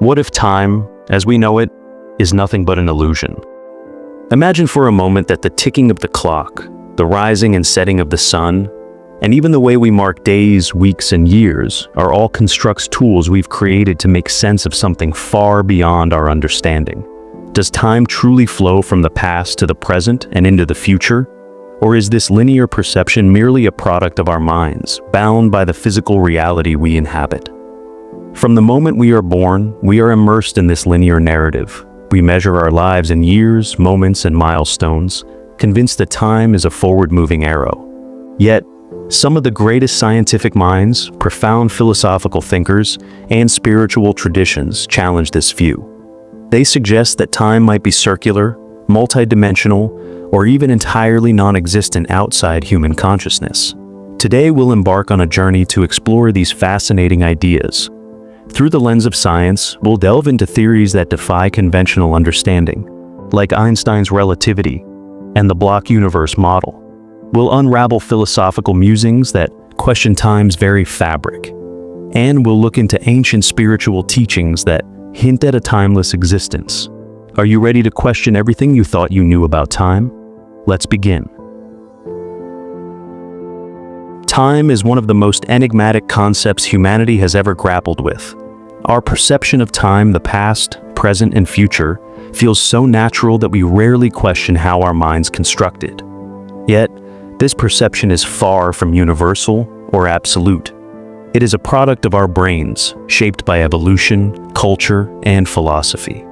What if time, as we know it, is nothing but an illusion? Imagine for a moment that the ticking of the clock, the rising and setting of the sun, and even the way we mark days, weeks, and years are all constructs tools we've created to make sense of something far beyond our understanding. Does time truly flow from the past to the present and into the future? Or is this linear perception merely a product of our minds, bound by the physical reality we inhabit? From the moment we are born, we are immersed in this linear narrative. We measure our lives in years, moments, and milestones, convinced that time is a forward-moving arrow. Yet, some of the greatest scientific minds, profound philosophical thinkers, and spiritual traditions challenge this view. They suggest that time might be circular, multidimensional, or even entirely non-existent outside human consciousness. Today, we'll embark on a journey to explore these fascinating ideas. Through the lens of science, we'll delve into theories that defy conventional understanding, like Einstein's relativity and the block universe model. We'll unravel philosophical musings that question time's very fabric, and we'll look into ancient spiritual teachings that hint at a timeless existence. Are you ready to question everything you thought you knew about time? Let's begin. Time is one of the most enigmatic concepts humanity has ever grappled with. Our perception of time, the past, present, and future, feels so natural that we rarely question how our minds construct it. Yet, this perception is far from universal or absolute. It is a product of our brains, shaped by evolution, culture, and philosophy.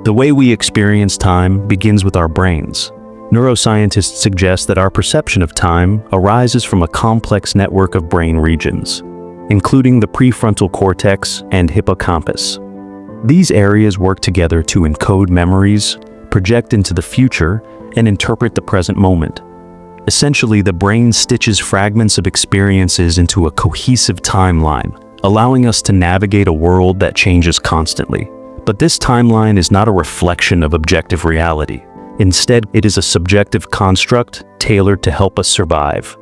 The way we experience time begins with our brains. Neuroscientists suggest that our perception of time arises from a complex network of brain regions, including the prefrontal cortex and hippocampus. These areas work together to encode memories, project into the future, and interpret the present moment. Essentially, the brain stitches fragments of experiences into a cohesive timeline, allowing us to navigate a world that changes constantly. But this timeline is not a reflection of objective reality. Instead, it is a subjective construct tailored to help us survive.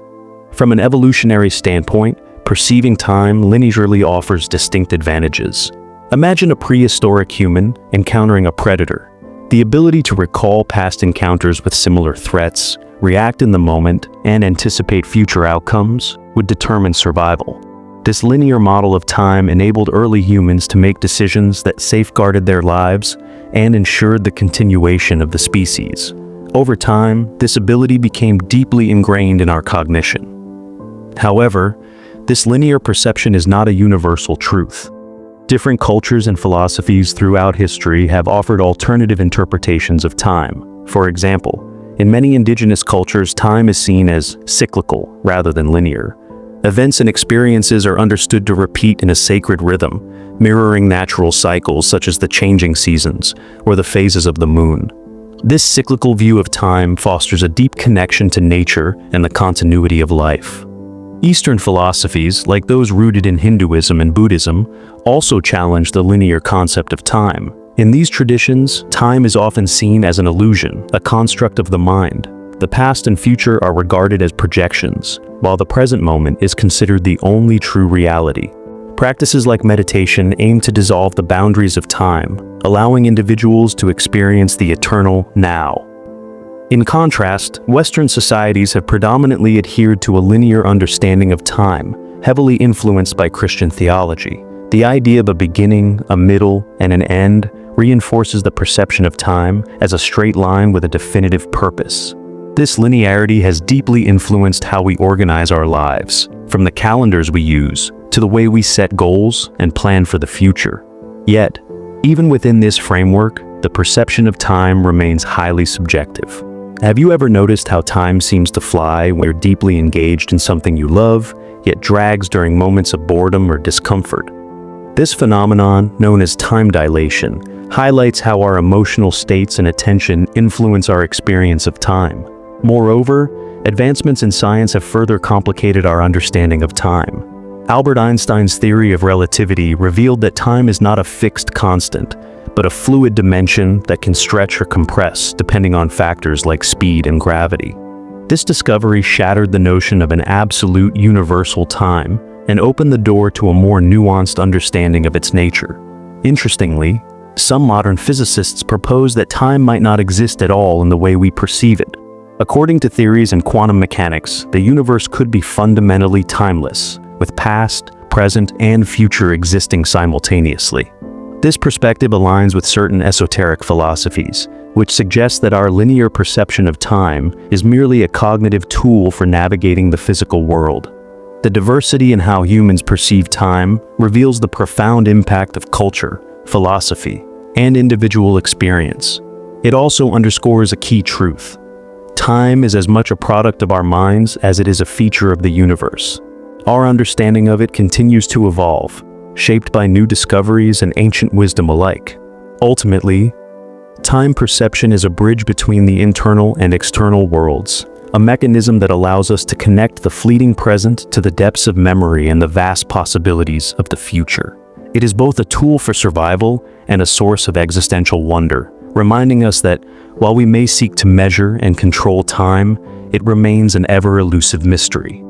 From an evolutionary standpoint, perceiving time linearly offers distinct advantages. Imagine a prehistoric human encountering a predator. The ability to recall past encounters with similar threats, react in the moment, and anticipate future outcomes would determine survival. This linear model of time enabled early humans to make decisions that safeguarded their lives and ensured the continuation of the species. Over time, this ability became deeply ingrained in our cognition. However, this linear perception is not a universal truth. Different cultures and philosophies throughout history have offered alternative interpretations of time. For example, in many indigenous cultures, time is seen as cyclical rather than linear. Events and experiences are understood to repeat in a sacred rhythm, mirroring natural cycles such as the changing seasons or the phases of the moon. This cyclical view of time fosters a deep connection to nature and the continuity of life. Eastern philosophies, like those rooted in Hinduism and Buddhism, also challenge the linear concept of time. In these traditions, time is often seen as an illusion, a construct of the mind. The past and future are regarded as projections, while the present moment is considered the only true reality. Practices like meditation aim to dissolve the boundaries of time, allowing individuals to experience the eternal now. In contrast, Western societies have predominantly adhered to a linear understanding of time, heavily influenced by Christian theology. The idea of a beginning, a middle, and an end reinforces the perception of time as a straight line with a definitive purpose. This linearity has deeply influenced how we organize our lives, from the calendars we use to the way we set goals and plan for the future. Yet, even within this framework, the perception of time remains highly subjective. Have you ever noticed how time seems to fly when you're deeply engaged in something you love, yet drags during moments of boredom or discomfort? This phenomenon, known as time dilation, highlights how our emotional states and attention influence our experience of time. Moreover, advancements in science have further complicated our understanding of time. Albert Einstein's theory of relativity revealed that time is not a fixed constant, but a fluid dimension that can stretch or compress depending on factors like speed and gravity. This discovery shattered the notion of an absolute universal time and opened the door to a more nuanced understanding of its nature. Interestingly, some modern physicists propose that time might not exist at all in the way we perceive it. According to theories in quantum mechanics, the universe could be fundamentally timeless, with past, present, and future existing simultaneously. This perspective aligns with certain esoteric philosophies, which suggest that our linear perception of time is merely a cognitive tool for navigating the physical world. The diversity in how humans perceive time reveals the profound impact of culture, philosophy, and individual experience. It also underscores a key truth. Time is as much a product of our minds as it is a feature of the universe. Our understanding of it continues to evolve, shaped by new discoveries and ancient wisdom alike. Ultimately, time perception is a bridge between the internal and external worlds, a mechanism that allows us to connect the fleeting present to the depths of memory and the vast possibilities of the future. It is both a tool for survival and a source of existential wonder, reminding us that while we may seek to measure and control time, it remains an ever-elusive mystery.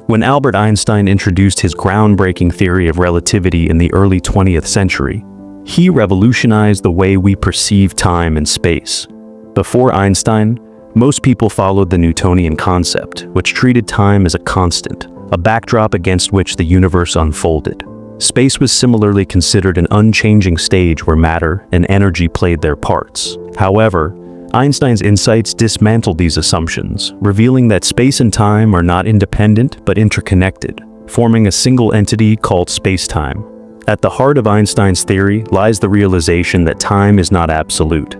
When Albert Einstein introduced his groundbreaking theory of relativity in the early 20th century, he revolutionized the way we perceive time and space. Before Einstein, most people followed the Newtonian concept, which treated time as a constant, a backdrop against which the universe unfolded. Space was similarly considered an unchanging stage where matter and energy played their parts. However, Einstein's insights dismantled these assumptions, revealing that space and time are not independent but interconnected, forming a single entity called space-time. At the heart of Einstein's theory lies the realization that time is not absolute.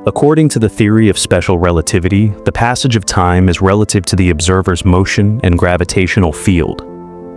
According to the theory of special relativity, the passage of time is relative to the observer's motion and gravitational field.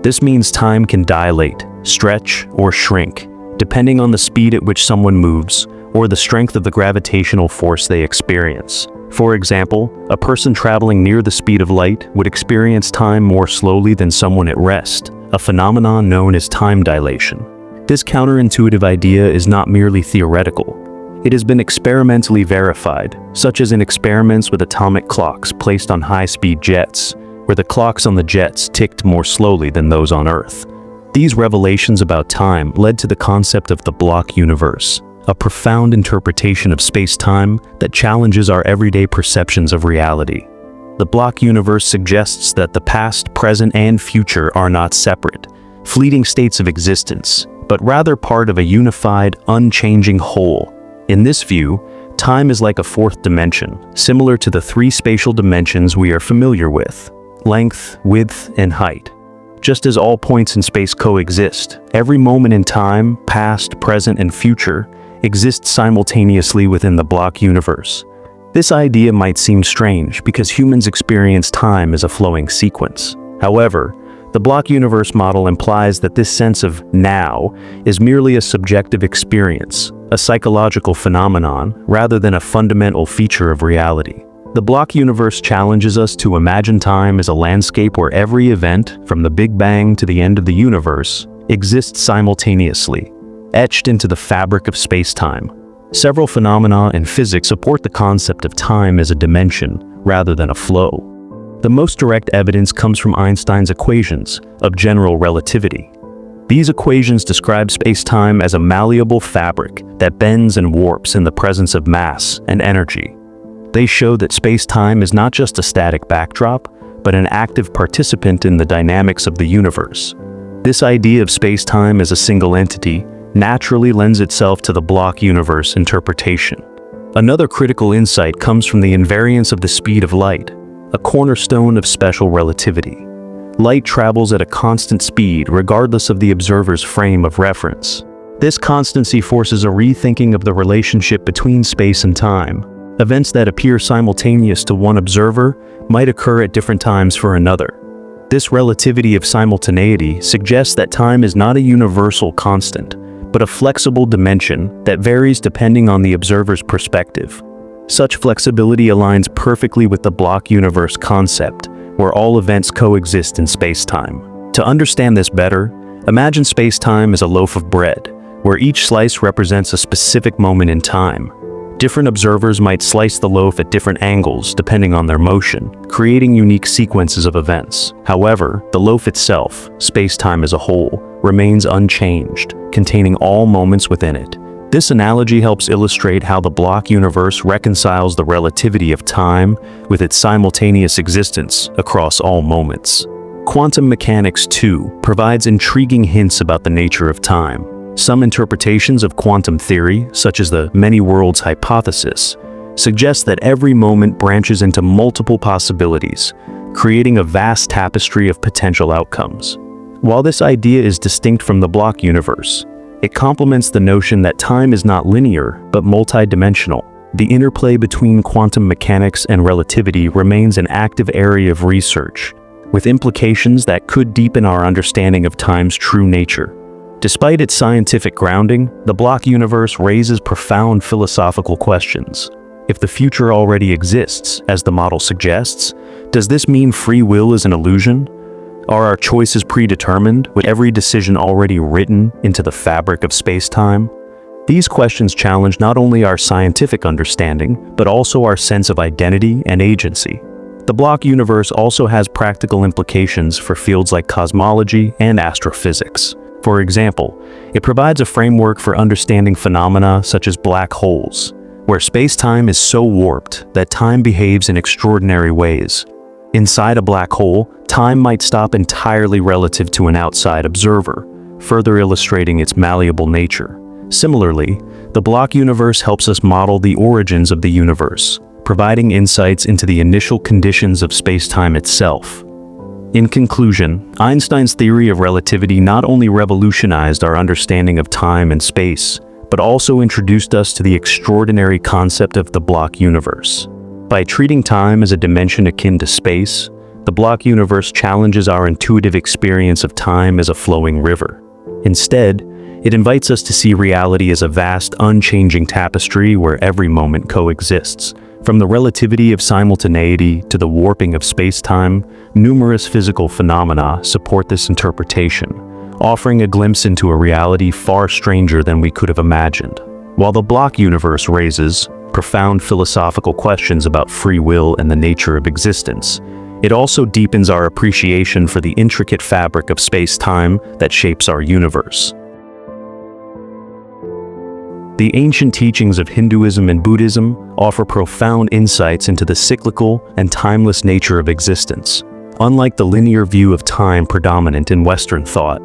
This means time can dilate, stretch, or shrink, depending on the speed at which someone moves or the strength of the gravitational force they experience. For example, a person traveling near the speed of light would experience time more slowly than someone at rest, a phenomenon known as time dilation. This counterintuitive idea is not merely theoretical. It has been experimentally verified, such as in experiments with atomic clocks placed on high-speed jets, where the clocks on the jets ticked more slowly than those on Earth. These revelations about time led to the concept of the block universe, a profound interpretation of space-time that challenges our everyday perceptions of reality. The block universe suggests that the past, present, and future are not separate, fleeting states of existence, but rather part of a unified, unchanging whole. In this view, time is like a fourth dimension, similar to the three spatial dimensions we are familiar with: length, width, and height. Just as all points in space coexist, every moment in time, past, present, and future, exists simultaneously within the block universe. This idea might seem strange because humans experience time as a flowing sequence. However, the block universe model implies that this sense of now is merely a subjective experience, a psychological phenomenon, rather than a fundamental feature of reality. The block universe challenges us to imagine time as a landscape where every event, from the Big Bang to the end of the universe, exists simultaneously, etched into the fabric of space-time. Several phenomena in physics support the concept of time as a dimension rather than a flow. The most direct evidence comes from Einstein's equations of general relativity. These equations describe space-time as a malleable fabric that bends and warps in the presence of mass and energy. They show that space-time is not just a static backdrop, but an active participant in the dynamics of the universe. This idea of space-time as a single entity naturally lends itself to the block universe interpretation. Another critical insight comes from the invariance of the speed of light, a cornerstone of special relativity. Light travels at a constant speed regardless of the observer's frame of reference. This constancy forces a rethinking of the relationship between space and time. Events that appear simultaneous to one observer might occur at different times for another. This relativity of simultaneity suggests that time is not a universal constant, but a flexible dimension that varies depending on the observer's perspective. Such flexibility aligns perfectly with the block universe concept, where all events coexist in space-time. To understand this better, imagine space-time as a loaf of bread, where each slice represents a specific moment in time. Different observers might slice the loaf at different angles depending on their motion, creating unique sequences of events. However, the loaf itself, space-time as a whole, remains unchanged, containing all moments within it. This analogy helps illustrate how the block universe reconciles the relativity of time with its simultaneous existence across all moments. Quantum mechanics, too, provides intriguing hints about the nature of time. Some interpretations of quantum theory, such as the many worlds hypothesis, suggest that every moment branches into multiple possibilities, creating a vast tapestry of potential outcomes. While this idea is distinct from the block universe, it complements the notion that time is not linear but multidimensional. The interplay between quantum mechanics and relativity remains an active area of research, with implications that could deepen our understanding of time's true nature. Despite its scientific grounding, the block universe raises profound philosophical questions. If the future already exists, as the model suggests, does this mean free will is an illusion? Are our choices predetermined, with every decision already written into the fabric of space-time? These questions challenge not only our scientific understanding, but also our sense of identity and agency. The block universe also has practical implications for fields like cosmology and astrophysics. For example, it provides a framework for understanding phenomena such as black holes, where space-time is so warped that time behaves in extraordinary ways. Inside a black hole, time might stop entirely relative to an outside observer, further illustrating its malleable nature. Similarly, the block universe helps us model the origins of the universe, providing insights into the initial conditions of space-time itself. In conclusion, Einstein's theory of relativity not only revolutionized our understanding of time and space, but also introduced us to the extraordinary concept of the block universe. By treating time as a dimension akin to space, the block universe challenges our intuitive experience of time as a flowing river. Instead, it invites us to see reality as a vast, unchanging tapestry where every moment coexists. From the relativity of simultaneity to the warping of space-time, numerous physical phenomena support this interpretation, offering a glimpse into a reality far stranger than we could have imagined. While the block universe raises profound philosophical questions about free will and the nature of existence, it also deepens our appreciation for the intricate fabric of space-time that shapes our universe. The ancient teachings of Hinduism and Buddhism offer profound insights into the cyclical and timeless nature of existence. Unlike the linear view of time predominant in Western thought,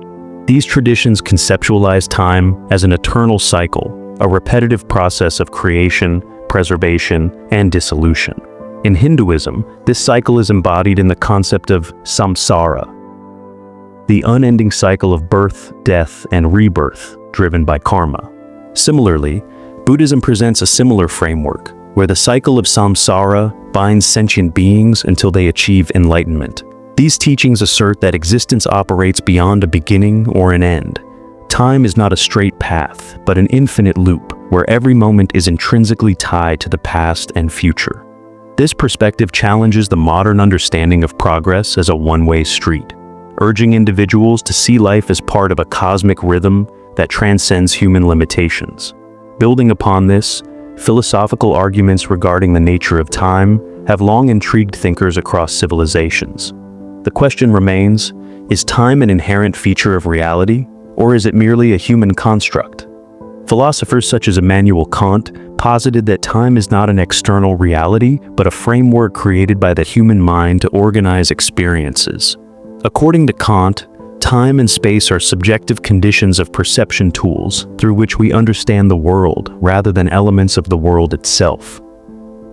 these traditions conceptualize time as an eternal cycle, a repetitive process of creation, preservation, and dissolution. In Hinduism, this cycle is embodied in the concept of samsara, the unending cycle of birth, death, and rebirth driven by karma. Similarly, Buddhism presents a similar framework, where the cycle of samsara binds sentient beings until they achieve enlightenment. These teachings assert that existence operates beyond a beginning or an end. Time is not a straight path, but an infinite loop, where every moment is intrinsically tied to the past and future. This perspective challenges the modern understanding of progress as a one-way street, urging individuals to see life as part of a cosmic rhythm that transcends human limitations. Building upon this, philosophical arguments regarding the nature of time have long intrigued thinkers across civilizations. The question remains, is time an inherent feature of reality, or is it merely a human construct? Philosophers such as Immanuel Kant posited that time is not an external reality, but a framework created by the human mind to organize experiences. According to Kant, time and space are subjective conditions of perception tools through which we understand the world rather than elements of the world itself.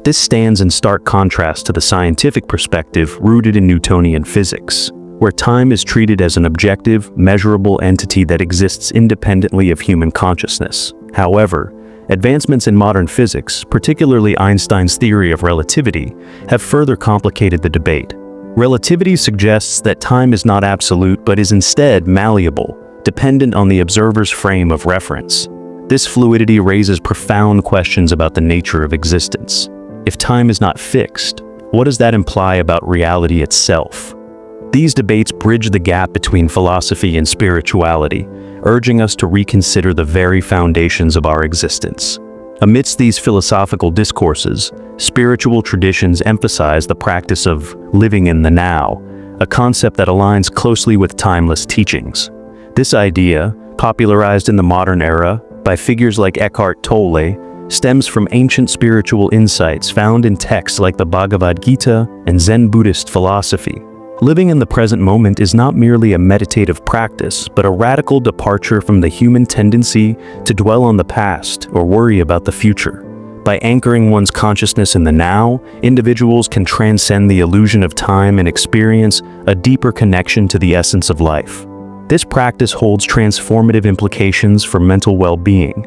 This stands in stark contrast to the scientific perspective rooted in Newtonian physics, where time is treated as an objective, measurable entity that exists independently of human consciousness. However, advancements in modern physics, particularly Einstein's theory of relativity, have further complicated the debate. Relativity suggests that time is not absolute but is instead malleable, dependent on the observer's frame of reference. This fluidity raises profound questions about the nature of existence. If time is not fixed, what does that imply about reality itself? These debates bridge the gap between philosophy and spirituality, urging us to reconsider the very foundations of our existence. Amidst these philosophical discourses, spiritual traditions emphasize the practice of living in the now, a concept that aligns closely with timeless teachings. This idea, popularized in the modern era by figures like Eckhart Tolle, stems from ancient spiritual insights found in texts like the Bhagavad Gita and Zen Buddhist philosophy. Living in the present moment is not merely a meditative practice, but a radical departure from the human tendency to dwell on the past or worry about the future. By anchoring one's consciousness in the now, individuals can transcend the illusion of time and experience a deeper connection to the essence of life. This practice holds transformative implications for mental well-being,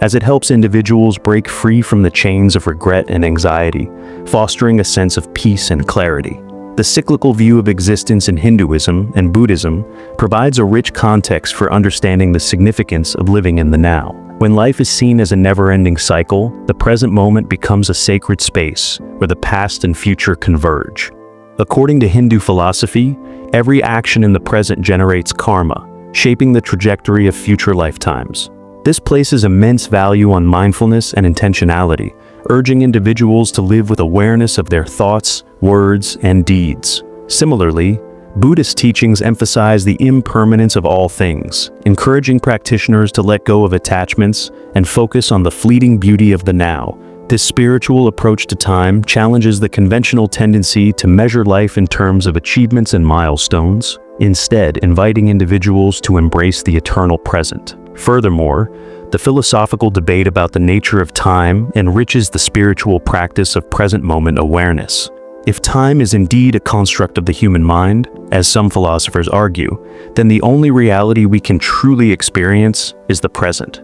as it helps individuals break free from the chains of regret and anxiety, fostering a sense of peace and clarity. The cyclical view of existence in Hinduism and Buddhism provides a rich context for understanding the significance of living in the now. When life is seen as a never-ending cycle, the present moment becomes a sacred space where the past and future converge. According to Hindu philosophy, every action in the present generates karma, shaping the trajectory of future lifetimes. This places immense value on mindfulness and intentionality, urging individuals to live with awareness of their thoughts, words, and deeds. Similarly, Buddhist teachings emphasize the impermanence of all things, encouraging practitioners to let go of attachments and focus on the fleeting beauty of the now. This spiritual approach to time challenges the conventional tendency to measure life in terms of achievements and milestones, instead inviting individuals to embrace the eternal present. Furthermore, the philosophical debate about the nature of time enriches the spiritual practice of present moment awareness. If time is indeed a construct of the human mind, as some philosophers argue, then the only reality we can truly experience is the present.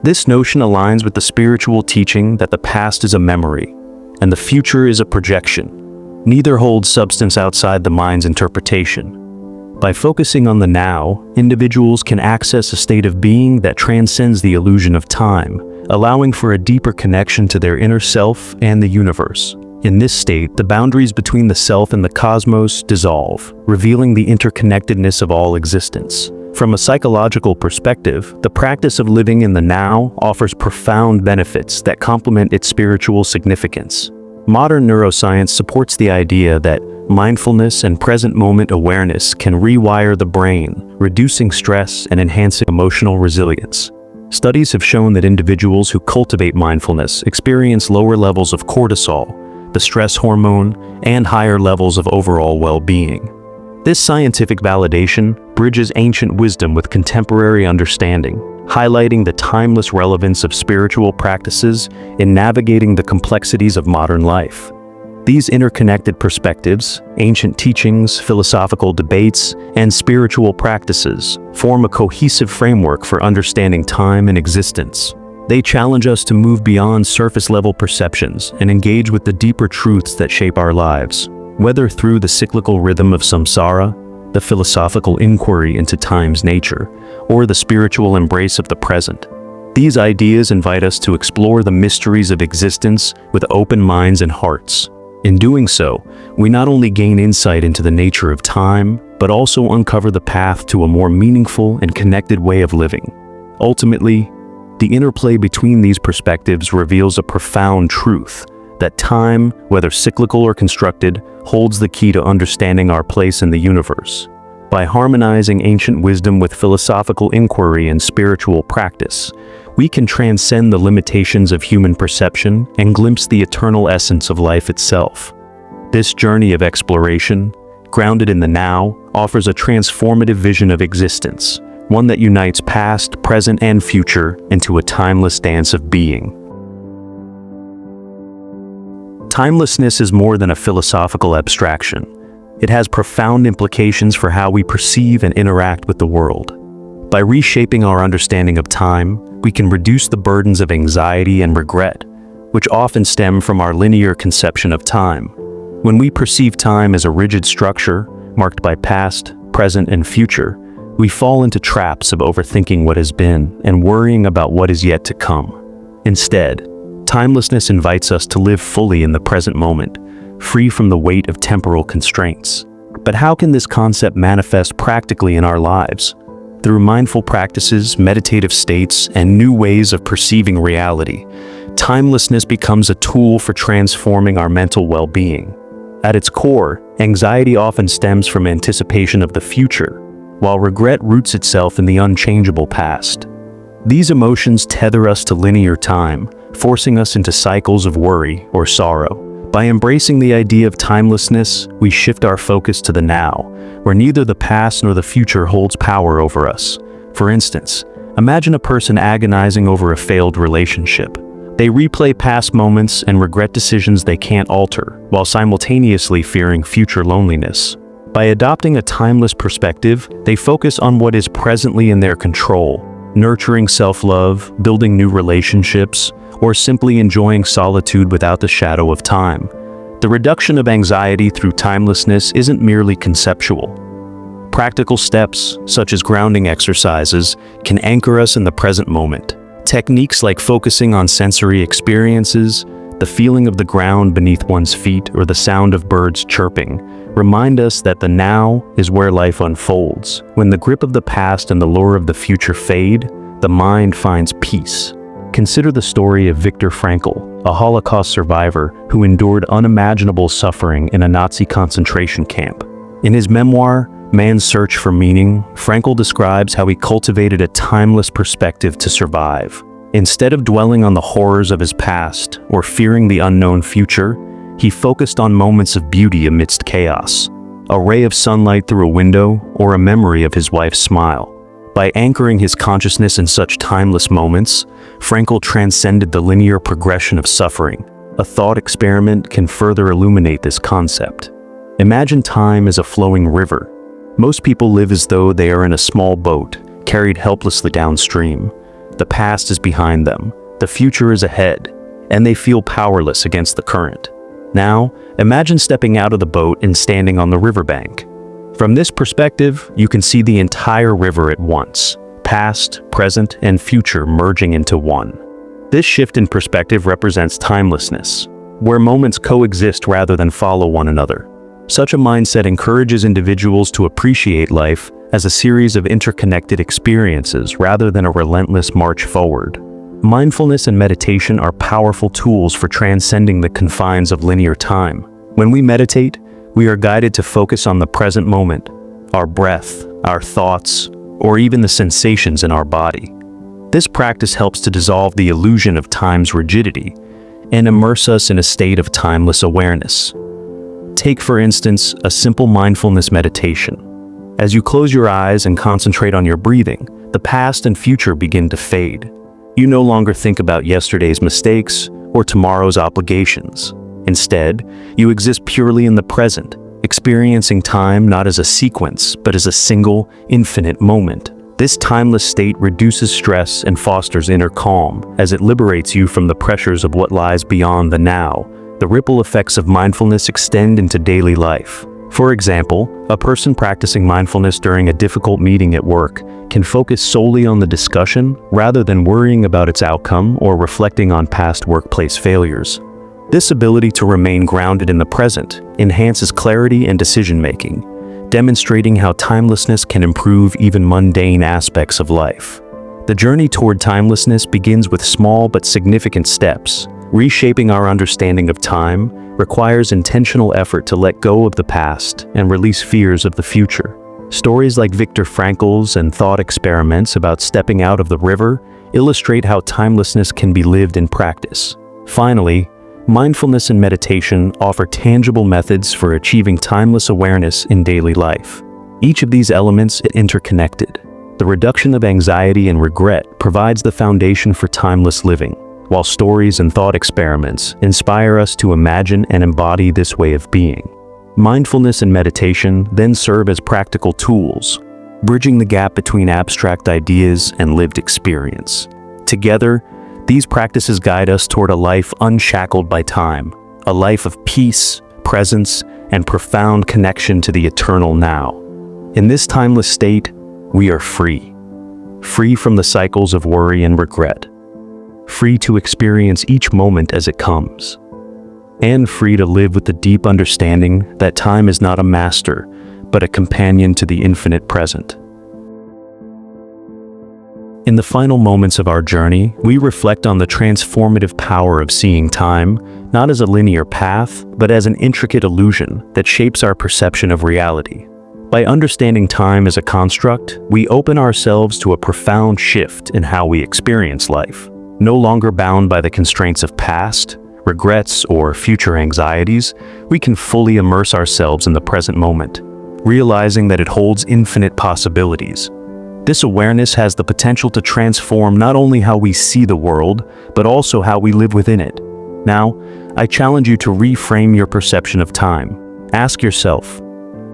This notion aligns with the spiritual teaching that the past is a memory, and the future is a projection. Neither holds substance outside the mind's interpretation. By focusing on the now, individuals can access a state of being that transcends the illusion of time, allowing for a deeper connection to their inner self and the universe. In this state, the boundaries between the self and the cosmos dissolve, revealing the interconnectedness of all existence. From a psychological perspective, the practice of living in the now offers profound benefits that complement its spiritual significance. Modern neuroscience supports the idea that mindfulness and present moment awareness can rewire the brain, reducing stress and enhancing emotional resilience. Studies have shown that individuals who cultivate mindfulness experience lower levels of cortisol, the stress hormone, and higher levels of overall well-being. This scientific validation bridges ancient wisdom with contemporary understanding, highlighting the timeless relevance of spiritual practices in navigating the complexities of modern life. These interconnected perspectives, ancient teachings, philosophical debates, and spiritual practices form a cohesive framework for understanding time and existence. They challenge us to move beyond surface-level perceptions and engage with the deeper truths that shape our lives. Whether through the cyclical rhythm of samsara, the philosophical inquiry into time's nature, or the spiritual embrace of the present, these ideas invite us to explore the mysteries of existence with open minds and hearts. In doing so, we not only gain insight into the nature of time, but also uncover the path to a more meaningful and connected way of living. Ultimately, the interplay between these perspectives reveals a profound truth, that time, whether cyclical or constructed, holds the key to understanding our place in the universe. By harmonizing ancient wisdom with philosophical inquiry and spiritual practice, we can transcend the limitations of human perception and glimpse the eternal essence of life itself. This journey of exploration, grounded in the now, offers a transformative vision of existence, one that unites past, present, and future into a timeless dance of being. Timelessness is more than a philosophical abstraction. It has profound implications for how we perceive and interact with the world. By reshaping our understanding of time, we can reduce the burdens of anxiety and regret, which often stem from our linear conception of time. When we perceive time as a rigid structure, marked by past, present, and future, we fall into traps of overthinking what has been and worrying about what is yet to come. Instead, timelessness invites us to live fully in the present moment, free from the weight of temporal constraints. But how can this concept manifest practically in our lives? Through mindful practices, meditative states, and new ways of perceiving reality, Timelessness becomes a tool for transforming our mental well-being. At its core, anxiety often stems from anticipation of the future, while regret roots itself in the unchangeable past. These emotions tether us to linear time, forcing us into cycles of worry or sorrow. By embracing the idea of timelessness, we shift our focus to the now, where neither the past nor the future holds power over us. For instance, imagine a person agonizing over a failed relationship. They replay past moments and regret decisions they can't alter, while simultaneously fearing future loneliness. By adopting a timeless perspective, they focus on what is presently in their control, nurturing self-love, building new relationships, or simply enjoying solitude without the shadow of time. The reduction of anxiety through timelessness isn't merely conceptual. Practical steps, such as grounding exercises, can anchor us in the present moment. Techniques like focusing on sensory experiences, the feeling of the ground beneath one's feet, or the sound of birds chirping, remind us that the now is where life unfolds. When the grip of the past and the lure of the future fade, the mind finds peace. Consider the story of Viktor Frankl, a Holocaust survivor who endured unimaginable suffering in a Nazi concentration camp. In his memoir, Man's Search for Meaning, Frankl describes how he cultivated a timeless perspective to survive. Instead of dwelling on the horrors of his past or fearing the unknown future, he focused on moments of beauty amidst chaos, a ray of sunlight through a window, or a memory of his wife's smile. By anchoring his consciousness in such timeless moments, Frankl transcended the linear progression of suffering. A thought experiment can further illuminate this concept. Imagine time as a flowing river. Most people live as though they are in a small boat, carried helplessly downstream. The past is behind them, the future is ahead, and they feel powerless against the current. Now, imagine stepping out of the boat and standing on the riverbank. From this perspective, you can see the entire river at once, past, present, and future merging into one. This shift in perspective represents timelessness, where moments coexist rather than follow one another. Such a mindset encourages individuals to appreciate life as a series of interconnected experiences rather than a relentless march forward. Mindfulness and meditation are powerful tools for transcending the confines of linear time. When we meditate, we are guided to focus on the present moment, our breath, our thoughts, or even the sensations in our body. This practice helps to dissolve the illusion of time's rigidity and immerse us in a state of timeless awareness. Take, for instance, a simple mindfulness meditation. As you close your eyes and concentrate on your breathing, the past and future begin to fade. You no longer think about yesterday's mistakes or tomorrow's obligations. Instead, you exist purely in the present, experiencing time not as a sequence, but as a single, infinite moment. This timeless state reduces stress and fosters inner calm, as it liberates you from the pressures of what lies beyond the now. The ripple effects of mindfulness extend into daily life. For example, a person practicing mindfulness during a difficult meeting at work can focus solely on the discussion rather than worrying about its outcome or reflecting on past workplace failures. This ability to remain grounded in the present enhances clarity and decision-making, demonstrating how timelessness can improve even mundane aspects of life. The journey toward timelessness begins with small but significant steps. Reshaping our understanding of time requires intentional effort to let go of the past and release fears of the future. Stories like Viktor Frankl's and thought experiments about stepping out of the river illustrate how timelessness can be lived in practice. Finally, mindfulness and meditation offer tangible methods for achieving timeless awareness in daily life. Each of these elements is interconnected. The reduction of anxiety and regret provides the foundation for timeless living, while stories and thought experiments inspire us to imagine and embody this way of being. Mindfulness and meditation then serve as practical tools, bridging the gap between abstract ideas and lived experience. Together, these practices guide us toward a life unshackled by time, a life of peace, presence, and profound connection to the eternal now. In this timeless state, we are free. Free from the cycles of worry and regret. Free to experience each moment as it comes. And free to live with the deep understanding that time is not a master, but a companion to the infinite present. In the final moments of our journey, we reflect on the transformative power of seeing time, not as a linear path, but as an intricate illusion that shapes our perception of reality. By understanding time as a construct, we open ourselves to a profound shift in how we experience life. No longer bound by the constraints of past, regrets, or future anxieties, we can fully immerse ourselves in the present moment, realizing that it holds infinite possibilities. This awareness has the potential to transform not only how we see the world, but also how we live within it. Now, I challenge you to reframe your perception of time. Ask yourself,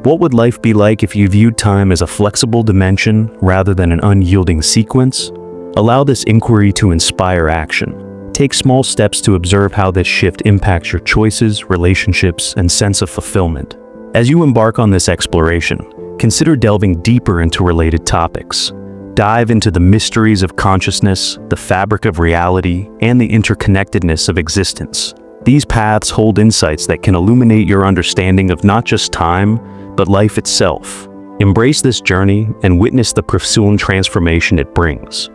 what would life be like if you viewed time as a flexible dimension rather than an unyielding sequence? Allow this inquiry to inspire action. Take small steps to observe how this shift impacts your choices, relationships, and sense of fulfillment. As you embark on this exploration, consider delving deeper into related topics. Dive into the mysteries of consciousness, the fabric of reality, and the interconnectedness of existence. These paths hold insights that can illuminate your understanding of not just time, but life itself. Embrace this journey and witness the profound transformation it brings.